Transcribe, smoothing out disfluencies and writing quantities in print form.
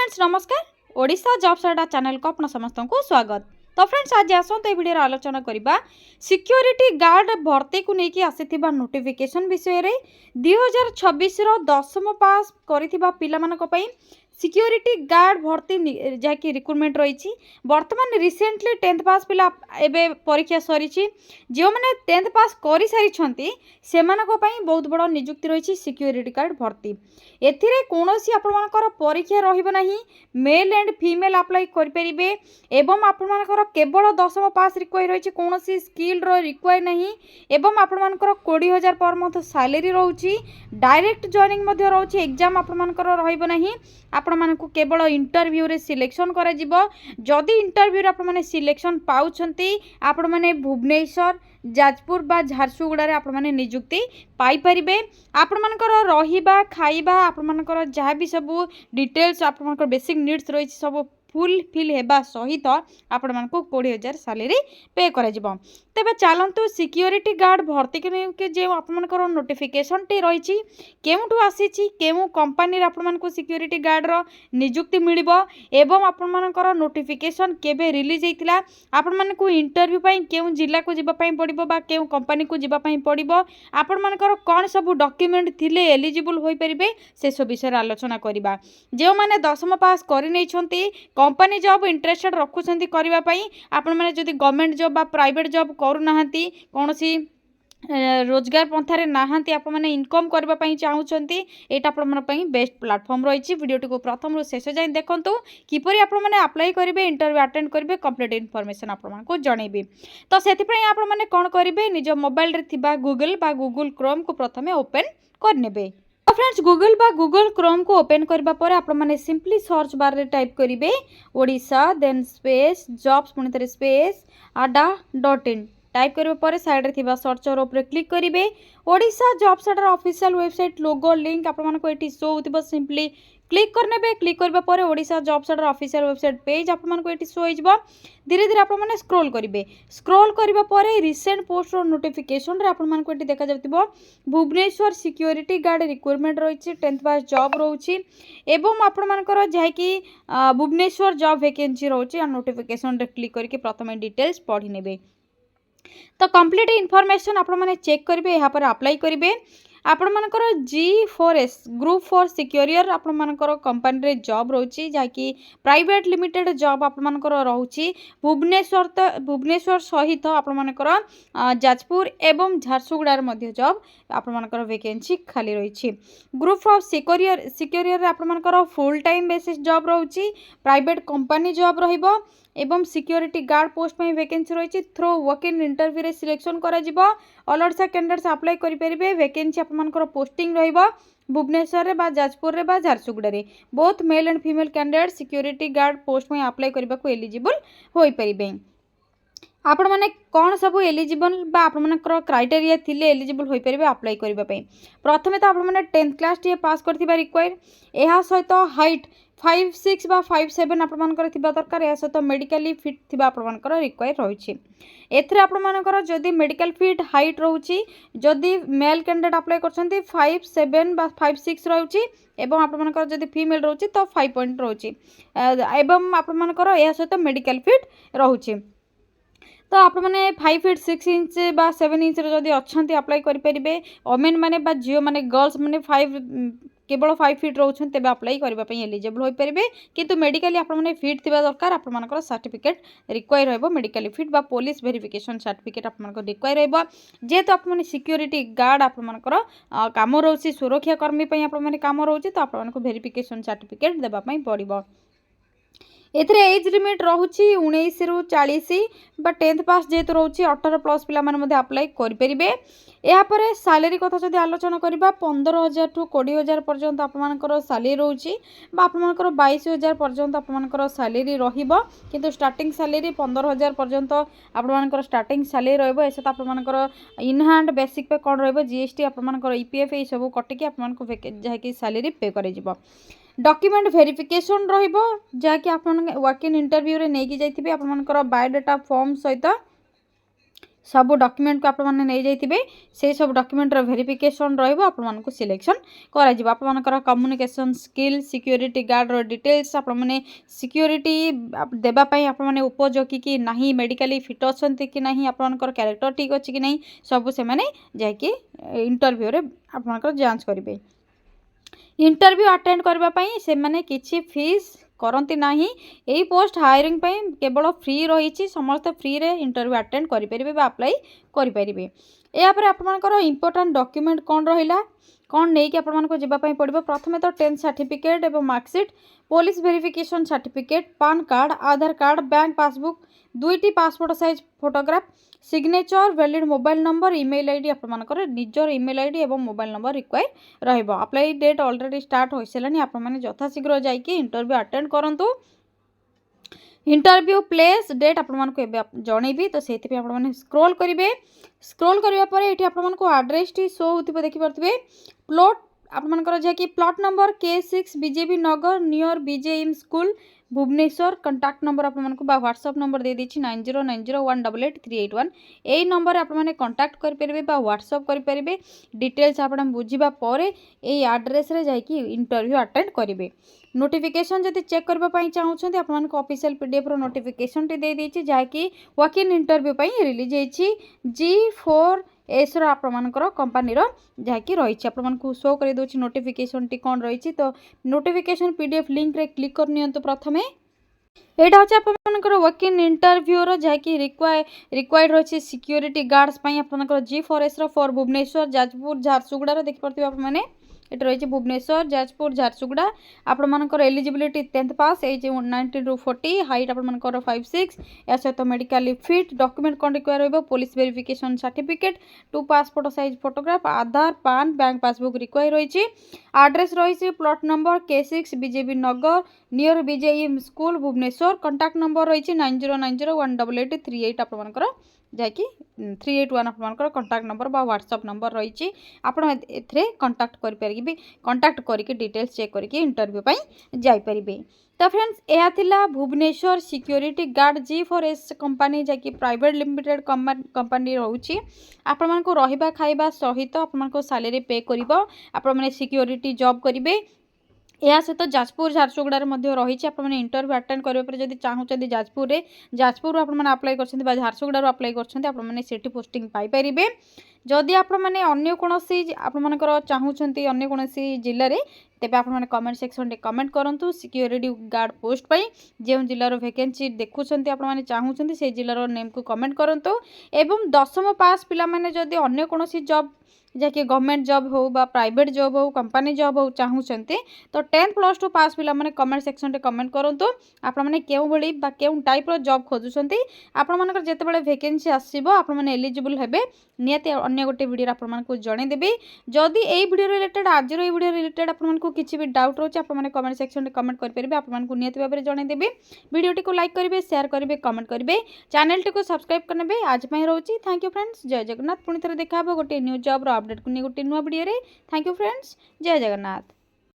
Friends नमस्कार Odisha jobs अड्डा channel को अपना समस्त को स्वागत। तो फ्रेंड्स आज आसत वीडियो आलोचना करबा सिक्योरिटी गार्ड भर्ती को लेकिन आसीथिबा नोटिफिकेशन विषय रे 2026 रो 10th पास करिथिबा पिला मानक पई सिक्योरिटी गार्ड भर्ती जहाँकि रिक्रुटमेंट रही बर्तमान रिसेंटली 10th पास पिला एबे परीक्षा सरी जो मैंने 10th पास कर सारी से बहुत बड़ निजुक्ति रही सिक्योरिटी गार्ड भर्ती एथिरे कौनसी आपणकर परीक्षा रहिबो नाही मेल एंड फीमेल अप्लाई करें एवं आपणकर केवल 10th पास रिक्वायर रही कौनसी स्किल रिक्वायर नहीं एवं आपणकर 20,000 पर मंथ सैलरी रोची डायरेक्ट जॉइनिंग रोची एग्जाम आपणकर रहिबो नाही आपण मानकु केवल इंटरव्यू रे सिलेक्शन करा जिवो जदि इंटरव्यू रे आपण माने सिलेक्शन पाउछंती आपण माने भुवनेश्वर जाजपुर बा झारसुगुड़ा रे आपण माने नियुक्ति पाई परिबे आपण मानकर रहिबा खाइबा आपण मानकर जहाँ भी सब डिटेल्स आपण मानकर बेसिक नीड्स रही सब फुल फिल हेबा सहित आपण मानकु 20,000 सैलरी पे करा जिवो। तेबे चलंतु सिक्योरिटी गार्ड भर्ती के जो आपमनकर नोटिफिकेशन टी रही केउठु आसीची केउ कंपनी आपमनकु सिक्योरिटी गार्ड रो नियुक्ति मिलिबो एवं आपमनकर नोटिफिकेशन केबे रिलीज हेतिला आपमनकु इंटरव्यू पई केउ जिल्ला को जिबा पई पड़िबो बा केउ कंपनी को जिबा पई पड़िबो आपमनकर कोन सब डॉक्यूमेंट थिले एलिजिबल होई परिबे से सब विषय आलोचना करिबा। जो माने 10th पास करि नै छंती कंपनी जॉब इंटरेस्टेड रखुछंती करिबा पई आपण माने जदि गवर्नमेंट जॉब बा प्राइवेट जॉब करू नाहंती कोनोसी रोजगार पंथारे नाहंती आपण माने इनकम करबा पई चाहउछंती एटा आपण मन पई बेस्ट प्लेटफॉर्म रहिछि। वीडियोटी को प्रथम रु शेष जाय देखंतु किपरि आपण माने अप्लाई करिवे इंटरव्यू अटेंड करिवे कंप्लीट इन्फॉर्मेशन आपण मन को जणैबे। तो सेति पई आपण माने कोन करिवे निज मोबाइल रे थिबा गूगल बा गूगल क्रोम को प्रथमे ओपन करनेबे। तो फ्रेंड्स गूगल बा गूगल क्रोम को ओपन करबा परे आपण माने सिंपली सर्च बार रे टाइप करिवे ओडिशा देन स्पेस जॉब्स पुनी तरे स्पेस ada.in टाइप करबा परे साइड रे थिबा सर्चर ऊपर क्लिक करिवे ओडिशा जॉब्स अड्डा ऑफिशियल वेबसाइट लोगो लिंक आपण मानको एठी शो होतिबो सिंपली क्लिक करनेबे। क्लिक करबा परे ओडिशा जॉब्स अड्डा ऑफिशियल वेबसाइट पेज आपण मानको एठी शो होइजबो धीरे धीरे आपण माने स्क्रॉल करिवे स्क्रॉल करबा परे रिसेंट पोस्ट रो नोटिफिकेशन रे आपण मानको एठी देखा जाउतिबो भुवनेश्वर सिक्योरिटी गार्ड रिक्वायरमेंट रहिछि 10th पास जॉब रहउछि एवं आपण मानकर जाय कि भुवनेश्वर जॉब वैकेंसी रहउछि आ नोटिफिकेशन रे क्लिक करके प्रथमे डिटेल्स पढि नेबे। तो कंप्लीट इन्फॉर्मेशन आपण माने चेक करिवे यहाँ पर अप्लाई करिवे आपण मानकर G4S ग्रुप 4 सिक्योरियर आपण मानकर कंपनी रे जॉब रहउछि जाकि प्राइवेट लिमिटेड जॉब आपण मानकर रहउछि भुवनेश्वर सहित आपण मानकर जाजपुर एवं झारसुगुड़ा रे मध्ये जॉब आपण मानकर वैकेंसी खाली रहिछि। ग्रुप 4 सिक्योरियर आपण मानकर फुल टाइम बेसिस जॉब रहउछि प्राइवेट कंपनी जॉब रहिबो एवं सिक्योरिटी गार्ड पोस्ट में वैकेंसी रही थ्रो वॉक इन इंटरव्यू रे सिलेक्शन करा जिवो ऑल ओडिशा कैंडिडेट्स अप्लाई करि परिबे वैकेंसी आपमनकर पोस्टिंग रहिबो भुवनेश्वर रे बा जाजपुर रे बा झारसुगुड़ा रे both male and female candidate security guard post में अप्लाई करबा को एलिजिबल होई परिबे। आपण माने कौन सब एलिजिबल बा आपण मानकर क्राइटेरिया थिले एलिजिबल होई परिबे अप्लाई करबा पई प्रथमे तो आपण माने 10th क्लास टी पास करथिबा रिक्वायर एहा सहित हाइट 5'6" बा 5'7" आपण मानकर थिबा दरकार एहा सहित मेडिकली फिट थिबा आपण मानकर रिक्वायर रहिछि। एथरे आपण मानकर जदी मेडिकल फिट हाइट रहउछि जदी मेल कैंडिडेट अप्लाई करछन्ती 5'7" बा 5'6" रहउछि एवं आपण मानकर जदी फीमेल रहउछि तो 5 पॉइंट रहउछि एवं आपण मानकर एहा सहित मेडिकल फिट रहउछि। तो आप मैंने 5 फीट 6 इंच बा 7 इंच जदि अच्छा अप्लाई करेंगे ओमेन मैंने बा झील मैंने गर्ल्स मैंने 5 केवल 5 फीट रोचन तेज अप्लाई करने एलिजिबल हो पारे किंतु मेडिकली आपने फिट थी दरकार आपर सर्टिफिकेट रिक्वायर हो मेडिकली फिट बा पुलिस वेरिफिकेशन सर्टिफिकेट आप रिक्वायर हो जेहेतु आपने सिक्योरिटी गार्ड आपर कम रोचे सुरक्षा कर्मी आपने कम रोचे तो आपको वेरिफिकेशन सर्टिफिकेट देवाई पड़ो। एथरे एज लिमिट रोची 19 रु 40 बा 10th पास जेहेतु रोची 18+ पिला माने मध्ये अप्लाई करि परिबे। या परे सैलरी कथा जदि आलोचना करिबा 15,000 टू 20,000 पर्यंत आपमनकर सैलरी रोची बा आपमनकर 22,000 पर्यंत आपमनकर सैलरी रहिबो किंतु स्टार्टिंग सैलरी 15,000 पर्यंत आपमनकर स्टार्टिंग सैलरी रहइबो एसे त आपमनकर इन हैंड बेसिक पे कोन रहइबो जीएसटी आपमनकर ईपीएफ ए सब कटिके आपमनको जाय कि सैलरी पे करि जिवो। डॉक्यूमेंट वेरिफिकेशन रहिबो जाकि आपन वर्क इन इंटरव्यू रे नेकी जाइथिबे आपनकर बायोडाटा फॉर्म सहित सब डॉक्यूमेंट को आप नहीं जाइए से सब डॉक्यूमेंटर वेरिफिकेशन रहा सिलेक्शन कर communication skill security guard details आपने सिक्योरिटी देवाई आपने उपयोगी कि नहीं मेडिकली फिट अच्छा कि नहीं आपंकर क्यारेक्टर ठीक अच्छी कि नहीं सब से जाकि इंटरव्यू रे आपंकर जांच करेंगे। इंटरव्यू अटेंड करने से मैंने किसी फीस करती ना यही पोस्ट हायरिंग केवल फ्री रही समस्त फ्री रे इंटरव्यू अटेंड करेंगे अप्लाई करेंगे। यापर आपर इंपोर्टाट डॉक्यूमेंट कौन रहा कौन नहीं कि आपको जावाई पड़ो प्रथम तो 10th सर्टिफिकेट और marksheet police verification certificate PAN card Aadhaar card bank passbook 2टी passport size photograph signature valid mobile number email ID आपर निजर ईमेल आईडी और मोबाइल नंबर रिक्वायर रहिबो। अप्लाई डेट ऑलरेडी स्टार्ट हो सारानी आपने यथाशीघ्र जाइए इंटरव्यू अटेंड करूँ। इंटरव्यू प्लेस डेट आपको जनइबी तो से आपने स्क्रोल करेंगे। स्क्रोल करापर ये आपको आड्रेस टी शो हो देखिपे प्लॉट आपंकर जहाँकि plot number K6 BJP Nagar near BJEM school Bhubaneswar contact number आपको व्हाट्सएप नंबर दे देछि 9090188381 यही नंबर आपने कंटाक्ट करेंगे व्हाट्सएप करेंगे। डिटेल्स आप बुझा पर यही आड्रेस रे जाकि इंटरव्यू अटेंड करेंगे। नोटिफिकेशन जब चेक करने चाहते आपको ऑफिशियल पीडीएफ रो नोटिफिकेशन टी दे देछि जहाँकि वॉक इन इंटरव्यू रिलीज होती G4S आपंकर कंपानी जहाँकि रही आपको शो कर दूसरी नोटिफिकेशन टी कौन रही तो नोटिफिकेशन पीडीएफ लिंक रे क्लिक करनी प्रथम यहाँ हूँ आपंकर वर्क इन इंटरव्यू जहाँकि रिक्वायर्ड रही सिक्योरिटी गार्ड्स आपंकर G4S फॉर भुवनेश्वर जाजपुर झारसुगुड़ा देखिपे आपने ये रही भुवनेश्वर जाजपुर झारसुगुड़ा आपर eligibility 10th pass age 19 to 40 height आपर 5'6" या सहित मेडिकली फिट डॉक्यूमेंट कौन रिक्वायर हो police verification certificate 2 passport size photograph Aadhaar PAN bank passbook require रही। आड्रेस रही plot number K6 BJP Nagar near BJEM school Bhubaneswar contact number रही 9090188381 आपंकर जहाँकि 381 आपंकर कंटाक्ट नंबर व्हाट्सएप नंबर रही आपड़ ए कंटाक्ट करेंगे कंटाक्ट करके डिटेल्स चेक करके इंटरव्यू जापर। तो फ्रेंड्स यह थिला Bhubaneswar security guard G4S company जहाँकि प्राइवेट लिमिटेड कंपनी रोचे आपण को रहिबा खाइबा सहित आपको सैलरी पे कर सिक्योरिटी जॉब करेंगे। या सहित जाजपुर झारसुगुड़ा रही आपने इंटरव्यू अटेंड करने जब चाहते जाजपुर आपने अप्लाई कर झारसुगुड़ा अप्लाई कर पोस्टिंग पाइपर। जदि आपने अन्य कौन आपर चाहते अन्य कौन जिले में तेज आपने कमेंट सेक्शन कमेंट करूँ सिक्योरिटी गार्ड पोस्ट पर जो जिलार वैकेंसी देखुं आपने चाहते से जिलार नेम को कमेंट करूँ। एवं 10th पास पिलाने जदि अन्य कौन जॉब जहाँकि गवर्नमेंट जॉब हो बा प्राइवेट जॉब हो कंपनी जॉब हो चाहते तो 10th+ 2 पास पिला माने कमेंट सेक्शन रे कमेंट करंतु आपण माने केउ भली बा केउ टाइप रो जॉब खोजुछंती आपण मानकर जेते बेले वैकेंसी आसीबो आपण माने एलिजिबल हेबे नियति अन्य गोटे वीडियो आपण मानकु जणे देबे। जदि एई वीडियो रिलेटेड आज रो एई वीडियो रिलेटेड आपण मानकु किछि भी डाउट रहउछ आपण माने कमेंट सेक्शन रे कमेंट कर परिबे आपण मानकु नियति भाबरे जणे देबे। वीडियोटी को लाइक करिवे शेयर करिवे कमेंट करिवे चैनल टी को सब्सक्राइब करनेबे। आज पई रहउची थैंक यू फ्रेंड्स जय जगन्नाथ। पुणी थरे देखा गोटे न्यू जॉब रो अपडेट को गोटे नुआ वीडियो रे। थैंक यू फ्रेंड्स जय जगन्नाथ।